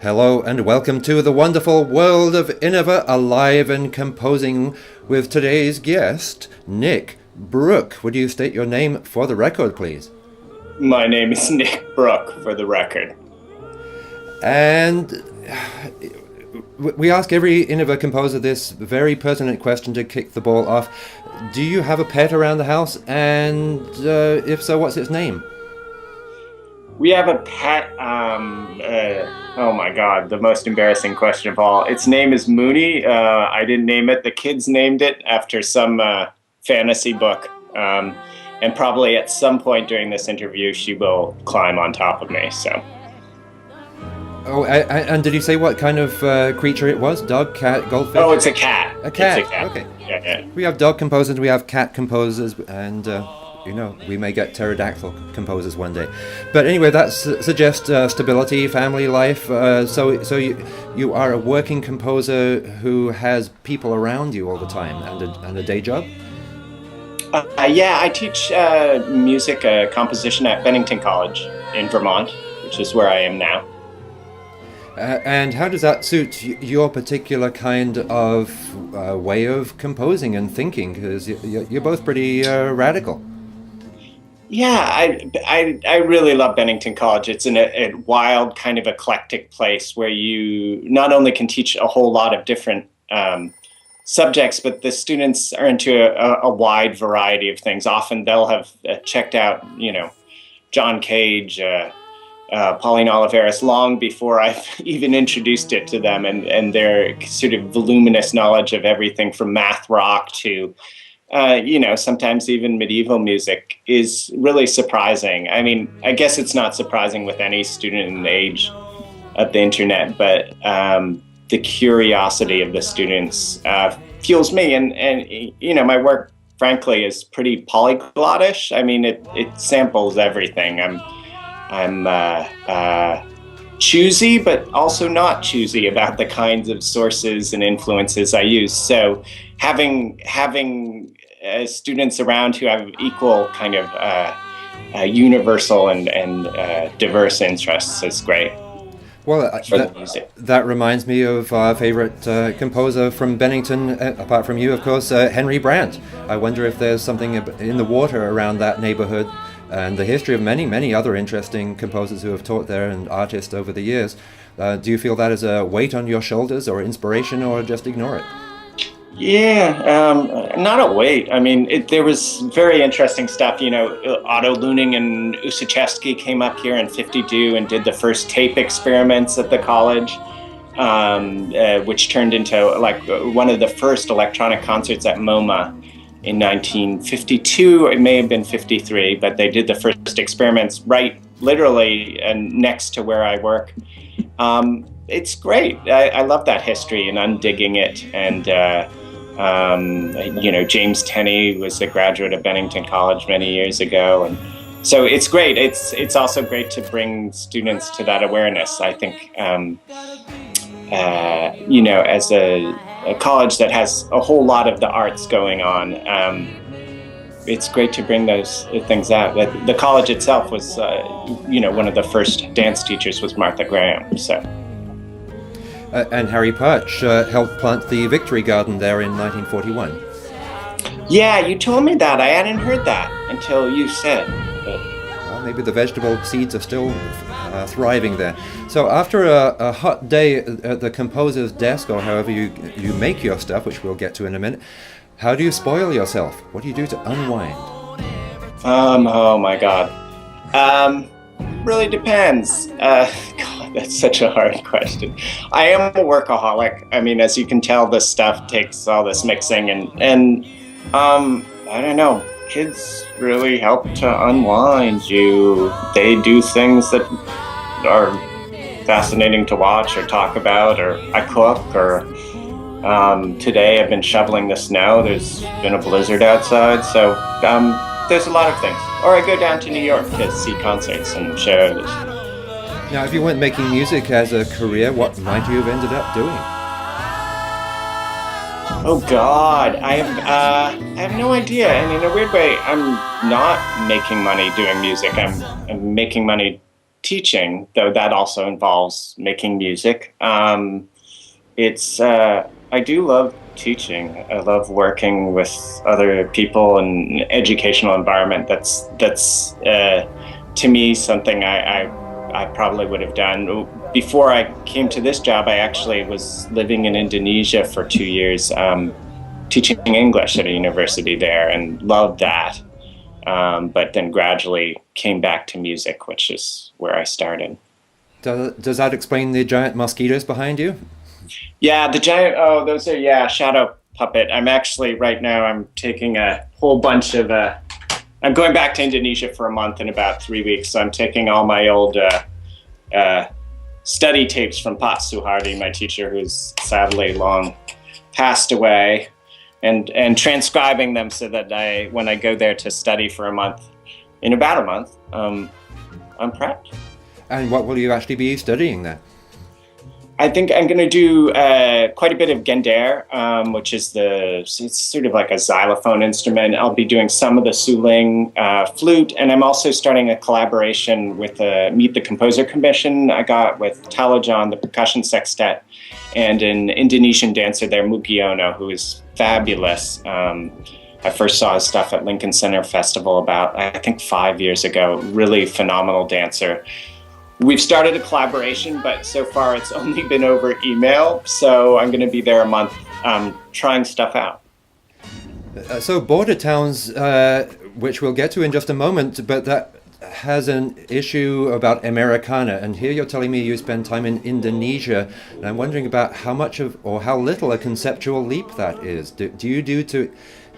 Hello and welcome to the wonderful world of Innova, alive and composing with today's guest, Nick Brooke. Would you state your name for the record, please? My name is Nick Brooke, for the record. And we ask every Innova composer this very pertinent question to kick the ball off. Do you have a pet around the house? And if so, what's its name? We have a pet, oh my God, the most embarrassing question of all. Its name is Mooney. I didn't name it. The kids named it after some fantasy book. And probably at some point during this interview, she will climb on top of me, so. Oh, and did you say what kind of creature it was? Dog, cat, goldfish? Oh, it's a cat. A cat, It's a cat. Okay. Yeah. We have dog composers, we have cat composers, and we may get pterodactyl composers one day. But anyway, that suggests stability, family life. So you are a working composer who has people around you all the time, and a day job? Yeah, I teach music composition at Bennington College in Vermont, which is where I am now. And how does that suit your particular kind of way of composing and thinking? Because you're both pretty radical. Yeah, I really love Bennington College. It's a wild, kind of eclectic place where you not only can teach a whole lot of different subjects, but the students are into a wide variety of things. Often they'll have checked out, John Cage, Pauline Oliveris long before I've even introduced it to them, and their sort of voluminous knowledge of everything from math rock to sometimes even medieval music is really surprising. I mean, I guess it's not surprising with any student in the age of the internet, but the curiosity of the students fuels me. And my work, frankly, is pretty polyglottish. I mean, it samples everything. I'm choosy, but also not choosy about the kinds of sources and influences I use. So having students around who have equal kind of universal and diverse interests is great. Well, for the music. That reminds me of our favorite composer from Bennington, apart from you, of course, Henry Brandt. I wonder if there's something in the water around that neighborhood and the history of many, many other interesting composers who have taught there and artists over the years. Do you feel that is a weight on your shoulders or inspiration, or just ignore it? Yeah, not a weight. I mean, there was very interesting stuff. Otto Luning and Usichevsky came up here in '52 and did the first tape experiments at the college, which turned into like one of the first electronic concerts at MoMA in 1952. It may have been '53, but they did the first experiments right literally and next to where I work. It's great. I love that history and undigging it. And James Tenney was a graduate of Bennington College many years ago, and so it's great. It's also great to bring students to that awareness. I think as a college that has a whole lot of the arts going on, it's great to bring those things out. The college itself was, one of the first dance teachers was Martha Graham. So. And Harry Partch helped plant the Victory Garden there in 1941. Yeah, you told me that. I hadn't heard that until you said. Well, maybe the vegetable seeds are still thriving there. So after a hot day at the composer's desk, or however you make your stuff, which we'll get to in a minute, how do you spoil yourself? What do you do to unwind? Oh my God. Really depends. God, that's such a hard question. I am a workaholic. I mean, as you can tell, this stuff takes all this mixing and I don't know. Kids really help to unwind you. They do things that are fascinating to watch or talk about, or I cook, or today I've been shoveling the snow. There's been a blizzard outside, so there's a lot of things. Or I go down to New York to see concerts and shows. Now, if you weren't making music as a career, what might you have ended up doing? Oh God, I have no idea. And in a weird way, I'm not making money doing music. I'm making money teaching, though that also involves making music. I do love teaching. I love working with other people in an educational environment. That's to me something I probably would have done. Before I came to this job, I actually was living in Indonesia for 2 years, teaching English at a university there, and loved that. But then gradually came back to music, which is where I started. Does that explain the giant mosquitoes behind you? Yeah, the giant, oh, those are, yeah, shadow puppet. I'm actually, right now, I'm taking a whole bunch of, I'm going back to Indonesia for a month in about 3 weeks, so I'm taking all my old study tapes from Pak Suhardi, my teacher, who's sadly long passed away, and transcribing them so that when I go there to study for a month, in about a month, I'm prepped. And what will you actually be studying there? I think I'm going to do quite a bit of gendare, which is it's sort of like a xylophone instrument. I'll be doing some of the suling, flute, and I'm also starting a collaboration with Meet the Composer Commission I got with Talajan, the percussion sextet, and an Indonesian dancer there, Mugiono, who is fabulous. I first saw his stuff at Lincoln Center Festival about, I think, 5 years ago. Really phenomenal dancer. We've started a collaboration, but so far it's only been over email. So I'm going to be there a month trying stuff out. So Border Towns, which we'll get to in just a moment, but that has an issue about Americana. And here you're telling me you spend time in Indonesia. And I'm wondering about how much of, or how little a conceptual leap that is. Do you do to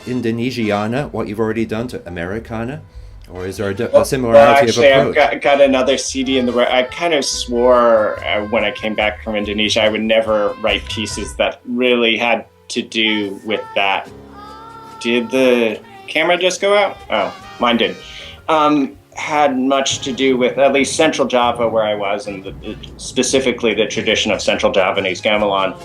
Indonesiana what you've already done to Americana? Or is there a similarity of approach? I've got another CD in the work. I kind of swore when I came back from Indonesia I would never write pieces that really had to do with that. Did the camera just go out? Oh, mine did. Had much to do with at least Central Java, where I was, and specifically the tradition of Central Javanese gamelan.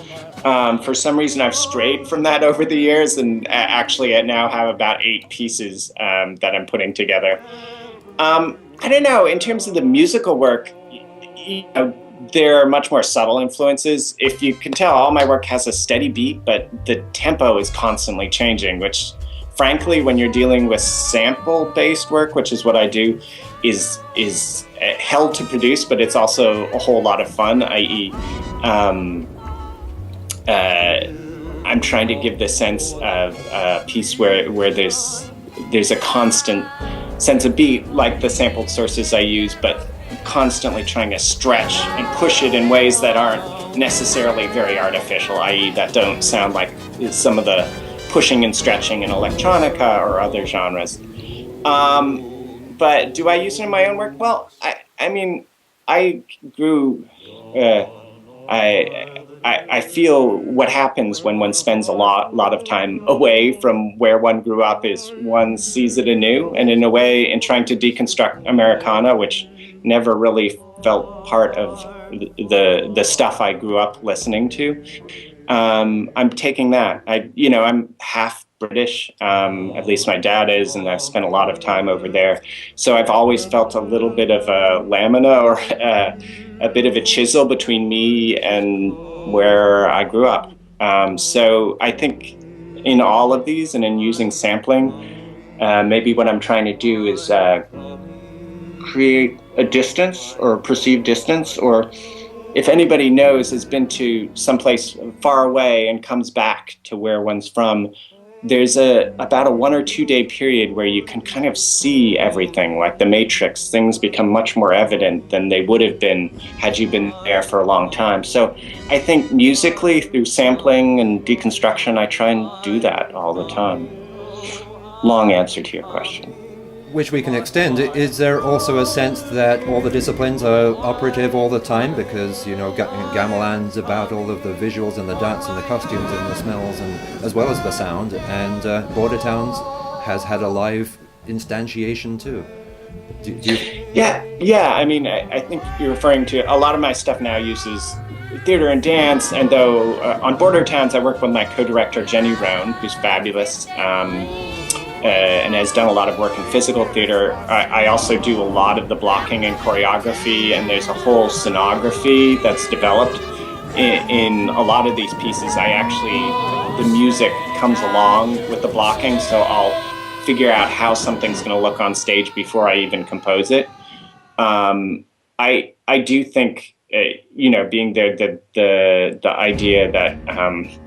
For some reason, I've strayed from that over the years, and actually I now have about 8 pieces that I'm putting together. I don't know, in terms of the musical work, there are much more subtle influences. If you can tell, all my work has a steady beat, but the tempo is constantly changing, which frankly, when you're dealing with sample-based work, which is what I do, is hell to produce, but it's also a whole lot of fun, i.e., I'm trying to give the sense of a piece where there's a constant sense of beat, like the sampled sources I use, but constantly trying to stretch and push it in ways that aren't necessarily very artificial, i.e. that don't sound like some of the pushing and stretching in electronica or other genres. But do I use it in my own work? Well, I mean, I grew... I feel what happens when one spends a lot of time away from where one grew up is one sees it anew, and in a way, in trying to deconstruct Americana, which never really felt part of the stuff I grew up listening to, I'm taking that. I'm half British, at least my dad is, and I've spent a lot of time over there. So I've always felt a little bit of a lamina or a bit of a chisel between me and where I grew up. So I think in all of these and in using sampling, maybe what I'm trying to do is create a distance or a perceived distance, or if anybody knows, has been to someplace far away and comes back to where one's from, there's about a 1 or 2 day period where you can kind of see everything, like the Matrix. Things become much more evident than they would have been had you been there for a long time. So I think musically, through sampling and deconstruction, I try and do that all the time. Long answer to your question. Which we can extend. Is there also a sense that all the disciplines are operative all the time? Because, gamelan's about all of the visuals and the dance and the costumes and the smells, and as well as the sound. And Border Towns has had a live instantiation too. Do you... Yeah. I mean, I think you're referring to a lot of my stuff now uses theater and dance. And though on Border Towns, I work with my co-director Jenny Rohn, who's fabulous. and has done a lot of work in physical theater. I also do a lot of the blocking and choreography, and there's a whole scenography that's developed in a lot of these pieces. The music comes along with the blocking, so I'll figure out how something's going to look on stage before I even compose it. I do think, being the idea that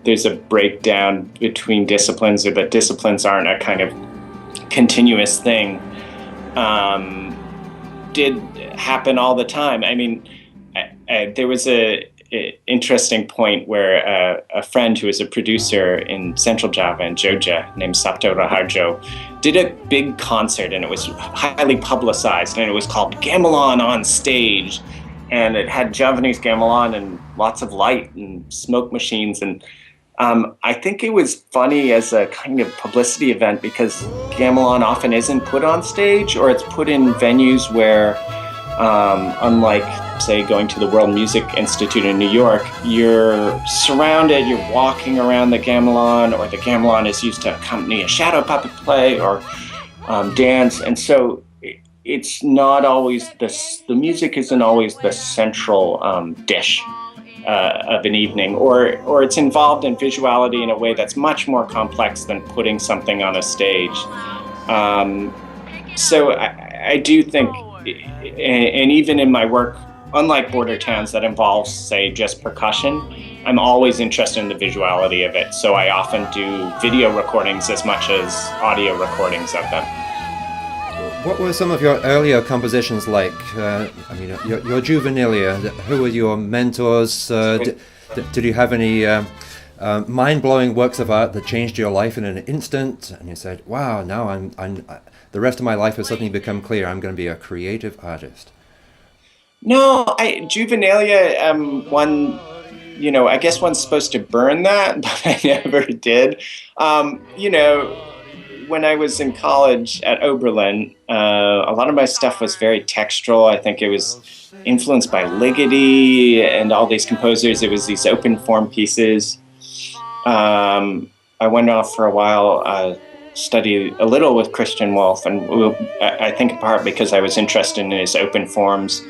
there's a breakdown between disciplines, or that disciplines aren't a kind of continuous thing, did happen all the time. I mean, there was a interesting point where a friend who was a producer in Central Java and Jogja named Sabto Raharjo did a big concert, and it was highly publicized, and it was called Gamelan on Stage, and it had Javanese gamelan and lots of light and smoke machines, and I think it was funny as a kind of publicity event, because gamelan often isn't put on stage, or it's put in venues where, unlike, say, going to the World Music Institute in New York, you're surrounded, you're walking around the gamelan, or the gamelan is used to accompany a shadow puppet play or dance. And so it's not always the music isn't always the central dish of an evening, or it's involved in visuality in a way that's much more complex than putting something on a stage. So I do think, and even in my work, unlike border towns that involves, say, just percussion, I'm always interested in the visuality of it. So I often do video recordings as much as audio recordings of them. What were some of your earlier compositions like? Your juvenilia, who were your mentors? Did you have any mind-blowing works of art that changed your life in an instant? And you said, wow, now I'm the rest of my life has suddenly become clear. I'm going to be a creative artist. No, juvenilia, I guess one's supposed to burn that, but I never did. When I was in college at Oberlin, a lot of my stuff was very textural. I think it was influenced by Ligeti and all these composers. It was these open form pieces. I went off for a while, studied a little with Christian Wolff, and I think in part because I was interested in his open forms.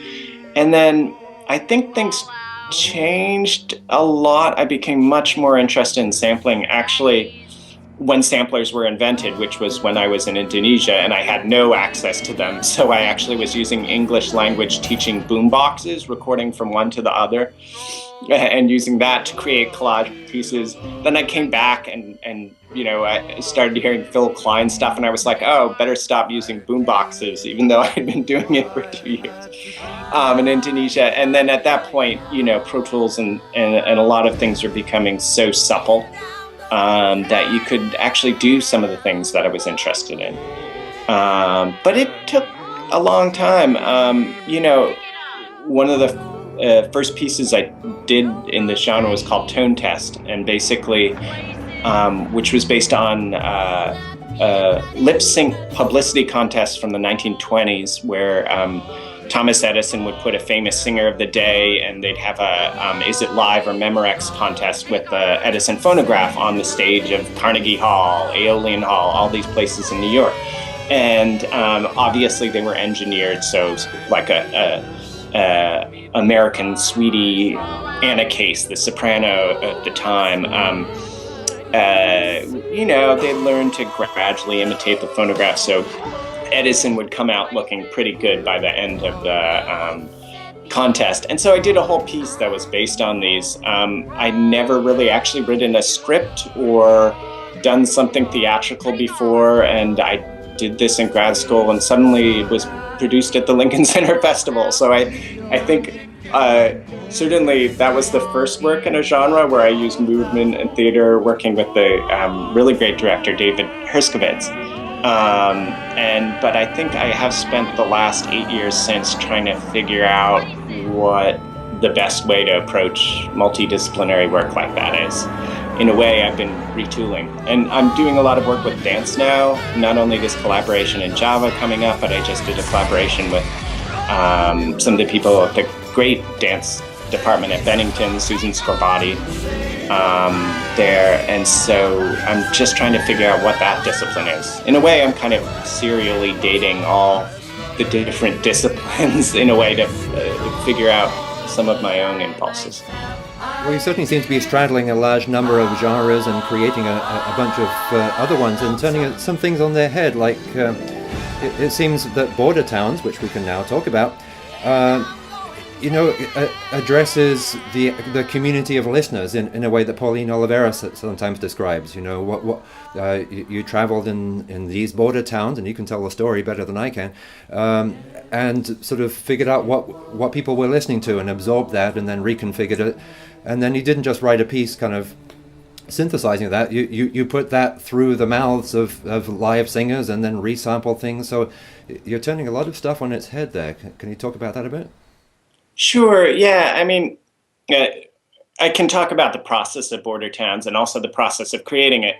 And then I think things changed a lot. I became much more interested in sampling, actually, when samplers were invented, which was when I was in Indonesia, and I had no access to them. So I actually was using English language teaching boomboxes, recording from one to the other, and using that to create collage pieces. Then I came back and I started hearing Phil Klein stuff, and I was like, oh, better stop using boomboxes, even though I had been doing it for 2 years in Indonesia. And then at that point, Pro Tools and a lot of things are becoming so supple that you could actually do some of the things that I was interested in. But it took a long time. One of the first pieces I did in this genre was called Tone Test, and basically, which was based on lip sync publicity contests from the 1920s, where Thomas Edison would put a famous singer of the day, and they'd have a Is It Live or Memorex contest with the Edison phonograph on the stage of Carnegie Hall, Aeolian Hall, all these places in New York. And obviously they were engineered, so like a American sweetie Anna Case, the soprano at the time, they learned to gradually imitate the phonograph, so Edison would come out looking pretty good by the end of the contest. And so I did a whole piece that was based on these. I'd never really actually written a script or done something theatrical before, and I did this in grad school, and suddenly it was produced at the Lincoln Center Festival. So I think certainly that was the first work in a genre where I used movement and theater, working with the really great director, David Herskovitz. But I think I have spent the last 8 years since trying to figure out what the best way to approach multidisciplinary work like that is. In a way, I've been retooling. And I'm doing a lot of work with dance now, not only this collaboration in Java coming up, but I just did a collaboration with some of the people at the great dance department at Bennington, Susan Scorbati there. And so I'm just trying to figure out what that discipline is. In a way, I'm kind of serially dating all the different disciplines in a way to figure out some of my own impulses. Well, you certainly seem to be straddling a large number of genres and creating a bunch of other ones and turning some things on their head. Like it seems that Border Towns, which we can now talk about, addresses the community of listeners in a way that Pauline Oliveira sometimes describes. You traveled in these border towns, and you can tell the story better than I can, and sort of figured out what people were listening to and absorbed that and then reconfigured it. And then you didn't just write a piece kind of synthesizing that, you put that through the mouths of live singers and then resample things. So you're turning a lot of stuff on its head there. Can you talk about that a bit? Sure, yeah. I mean, I can talk about the process of Border Towns and also the process of creating it.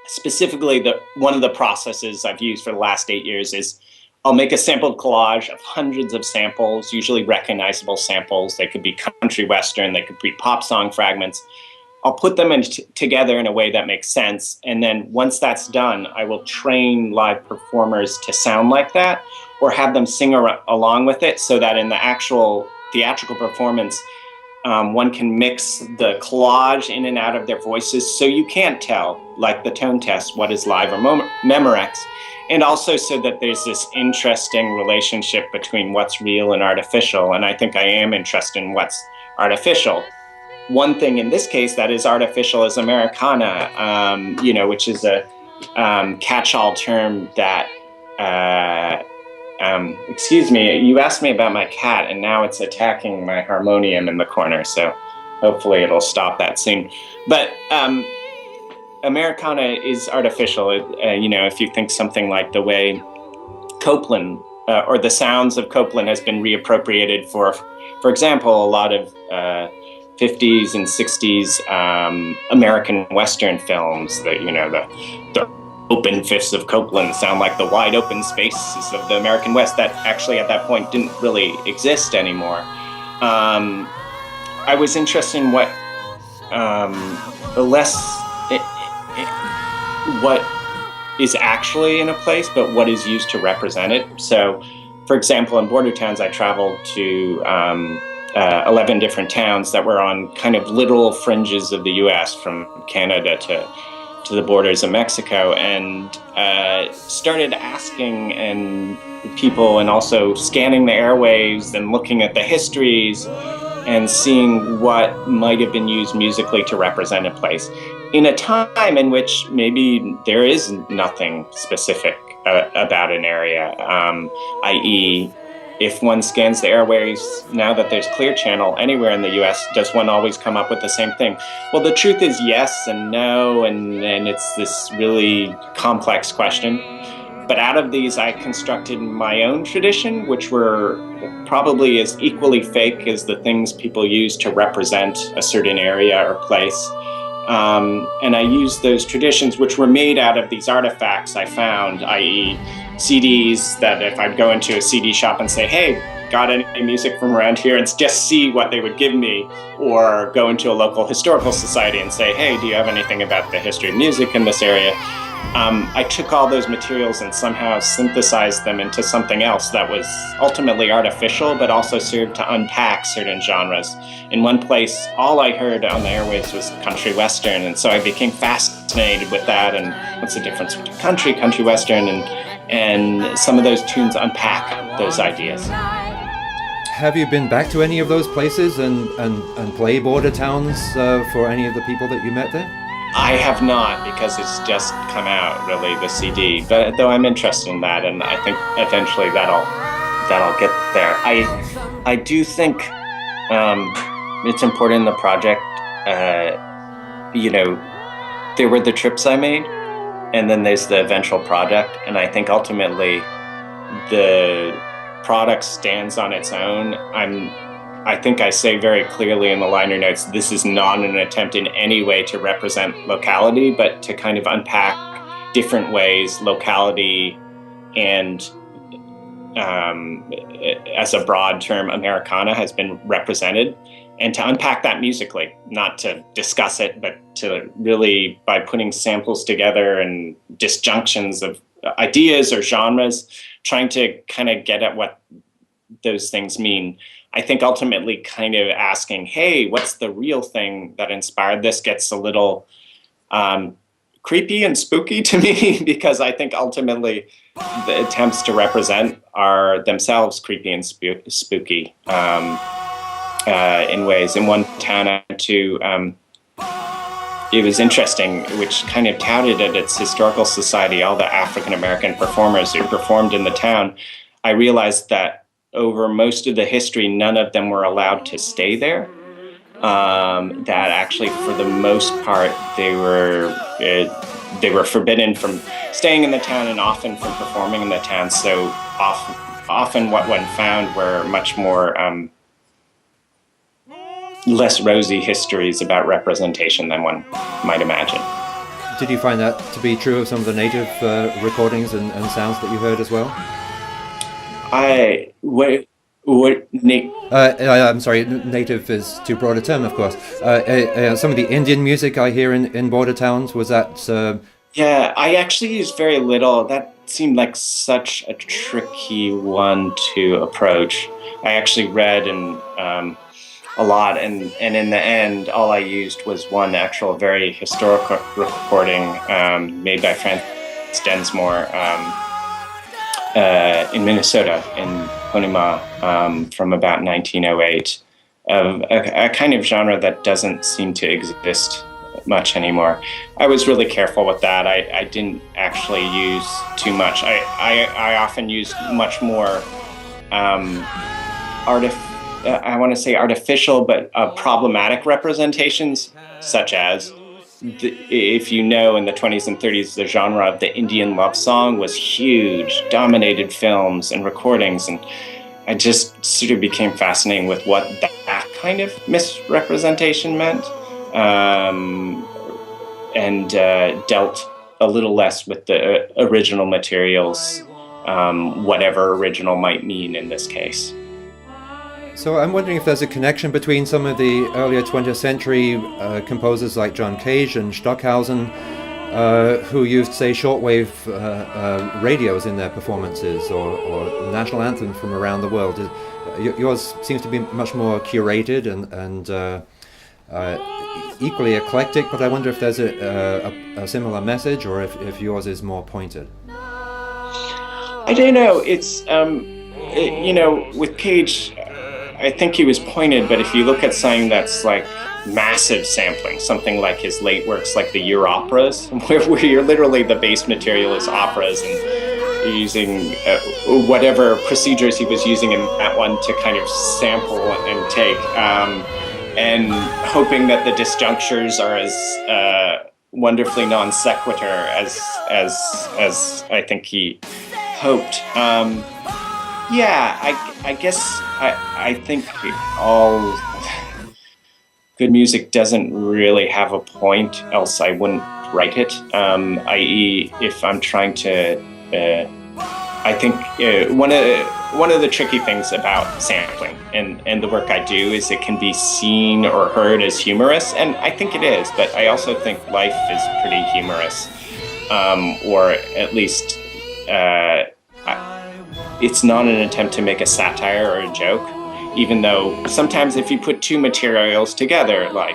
Specifically, one of the processes I've used for the last 8 years is I'll make a sampled collage of hundreds of samples, usually recognizable samples. They could be country western, they could be pop song fragments. I'll put them together in a way that makes sense. And then once that's done, I will train live performers to sound like that or have them sing along with it so that in the actual theatrical performance, one can mix the collage in and out of their voices so you can't tell, like the tone test, what is live or Memorex. And also so that there's this interesting relationship between what's real and artificial. And I think I am interested in what's artificial. One thing in this case that is artificial is Americana, which is a catch-all term that, excuse me, you asked me about my cat and now it's attacking my harmonium in the corner. So hopefully it'll stop that soon. But Americana is artificial. If you think something like the way Copeland or the sounds of Copeland has been reappropriated for example, a lot of 50s and 60s American Western films that, the open fists of Copeland sound like the wide open spaces of the American West that actually at that point didn't really exist anymore. I was interested in what is actually in a place, but what is used to represent it. So, for example, in Border Towns, I traveled to 11 different towns that were on kind of literal fringes of the U.S., from Canada to the borders of Mexico, and started asking people and also scanning the airwaves and looking at the histories and seeing what might have been used musically to represent a place in a time in which maybe there is nothing specific about an area, i.e., if one scans the airwaves, now that there's Clear Channel anywhere in the U.S., does one always come up with the same thing? Well, the truth is yes and no, and it's this really complex question. But out of these, I constructed my own tradition, which were probably as equally fake as the things people use to represent a certain area or place. And I used those traditions, which were made out of these artifacts I found, i.e., CDs, that if I'd go into a CD shop and say, hey, got any music from around here, and just see what they would give me, or go into a local historical society and say, hey, do you have anything about the history of music in this area? I took all those materials and somehow synthesized them into something else that was ultimately artificial, but also served to unpack certain genres. In one place, all I heard on the airwaves was country western, and so I became fascinated with that, and what's the difference between country western, and some of those tunes unpack those ideas. Have you been back to any of those places and play Border Towns for any of the people that you met there? I have not, because it's just come out, really, the CD. But though I'm interested in that, and I think eventually that'll get there. I do think it's important in the project. There were the trips I made, and then there's the eventual product. And I think ultimately the product stands on its own. I think I say very clearly in the liner notes, this is not an attempt in any way to represent locality, but to kind of unpack different ways locality and, as a broad term, Americana has been represented. and to unpack that musically, not to discuss it, but to really, by putting samples together and disjunctions of ideas or genres, trying to kind of get at what those things mean. I think ultimately kind of asking, hey, what's the real thing that inspired this, gets a little creepy and spooky to me, because I think ultimately the attempts to represent are themselves creepy and spooky in ways. In one town I went to, it was interesting, which kind of touted at its historical society all the African-American performers who performed in the town. I realized that over most of the history, none of them were allowed to stay there. That actually, for the most part, they were forbidden from staying in the town and often from performing in the town. So often what one found were much more less rosy histories about representation than one might imagine. Did you find that to be true of some of the native recordings and sounds that you heard as well? I'm sorry, native is too broad a term, of course. Some of the Indian music I hear in border towns, was that... Yeah, I actually used very little. That seemed like such a tricky one to approach. I actually read a lot, and in the end, all I used was one actual very historical recording made by Francis Densmore in Minnesota, in Honema, from about 1908, of a kind of genre that doesn't seem to exist much anymore. I was really careful with that. I didn't actually use too much. I often used much more I want to say artificial, but problematic representations, such as, if you know, in the 20s and 30s, the genre of the Indian love song was huge, dominated films and recordings, and I just sort of became fascinated with what that kind of misrepresentation meant, and dealt a little less with the original materials, whatever original might mean in this case. So I'm wondering if there's a connection between some of the earlier 20th century composers like John Cage and Stockhausen, who used, say, shortwave radios in their performances, or national anthems from around the world. Yours seems to be much more curated and equally eclectic, but I wonder if there's a similar message, or if yours is more pointed. I don't know. It's, with Cage, I think he was pointed, but if you look at something that's like massive sampling, something like his late works like the Year operas, where you're literally, the base material is operas, and you're using whatever procedures he was using in that one to kind of sample and take, and hoping that the disjunctures are as wonderfully non sequitur as I think he hoped. I guess I think all good music doesn't really have a point, else I wouldn't write it. I.e., if I'm trying to, I think one of the tricky things about sampling and the work I do is it can be seen or heard as humorous, and I think it is, but I also think life is pretty humorous, or at least it's not an attempt to make a satire or a joke, even though sometimes if you put two materials together, like,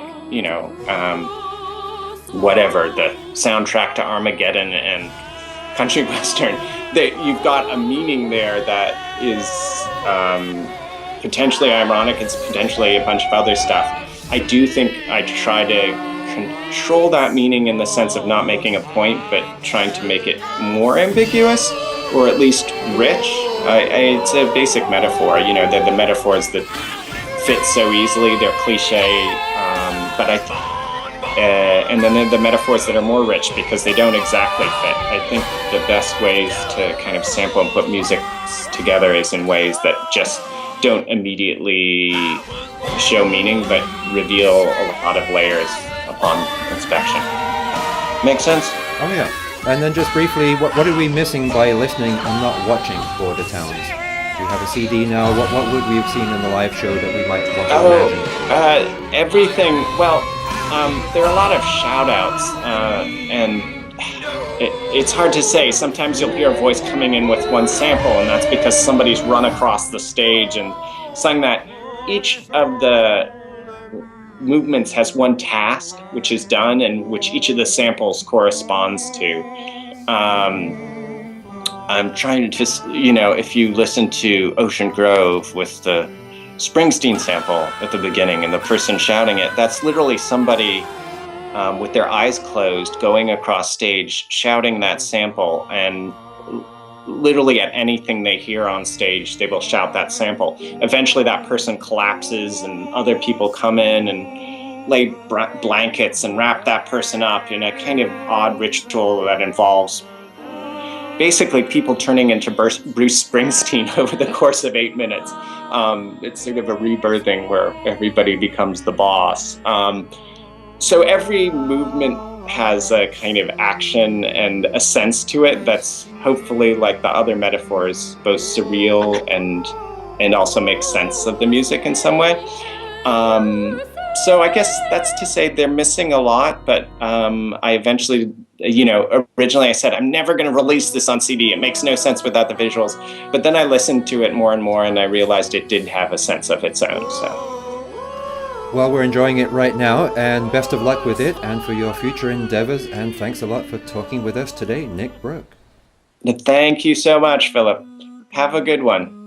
whatever, the soundtrack to Armageddon and country western, that you've got a meaning there that is potentially ironic. It's potentially a bunch of other stuff. I do think I try to control that meaning in the sense of not making a point, but trying to make it more ambiguous, or at least rich. It's a basic metaphor. They're the metaphors that fit so easily. They're cliche, but and then they're the metaphors that are more rich because they don't exactly fit. I think the best ways to kind of sample and put music together is in ways that just don't immediately show meaning, but reveal a lot of layers upon inspection. Make sense? Oh yeah. And then just briefly, what are we missing by listening and not watching Border Towns, do you have a CD now. What would we have seen in the live show that we might want to imagine? Everything. Well, there are a lot of shout-outs, and it's hard to say. Sometimes you'll hear a voice coming in with one sample, and that's because somebody's run across the stage and sung that. Each of the movements has one task which is done and which each of the samples corresponds to. I'm trying to, if you listen to Ocean Grove with the Springsteen sample at the beginning and the person shouting it, that's literally somebody with their eyes closed going across stage shouting that sample, and literally at anything they hear on stage they will shout that sample. Eventually that person collapses and other people come in and lay blankets and wrap that person up in a kind of odd ritual that involves basically people turning into Bruce Springsteen over the course of 8 minutes. It's sort of a rebirthing where everybody becomes the boss. So every movement has a kind of action and a sense to it that's hopefully, like the other metaphors, both surreal and also makes sense of the music in some way. So I guess that's to say they're missing a lot, but I eventually, originally I said, I'm never going to release this on CD. It makes no sense without the visuals. But then I listened to it more and more, and I realized it did have a sense of its own. So. Well, we're enjoying it right now, and best of luck with it and for your future endeavors. And thanks a lot for talking with us today, Nick Brooke. Thank you so much, Philip. Have a good one.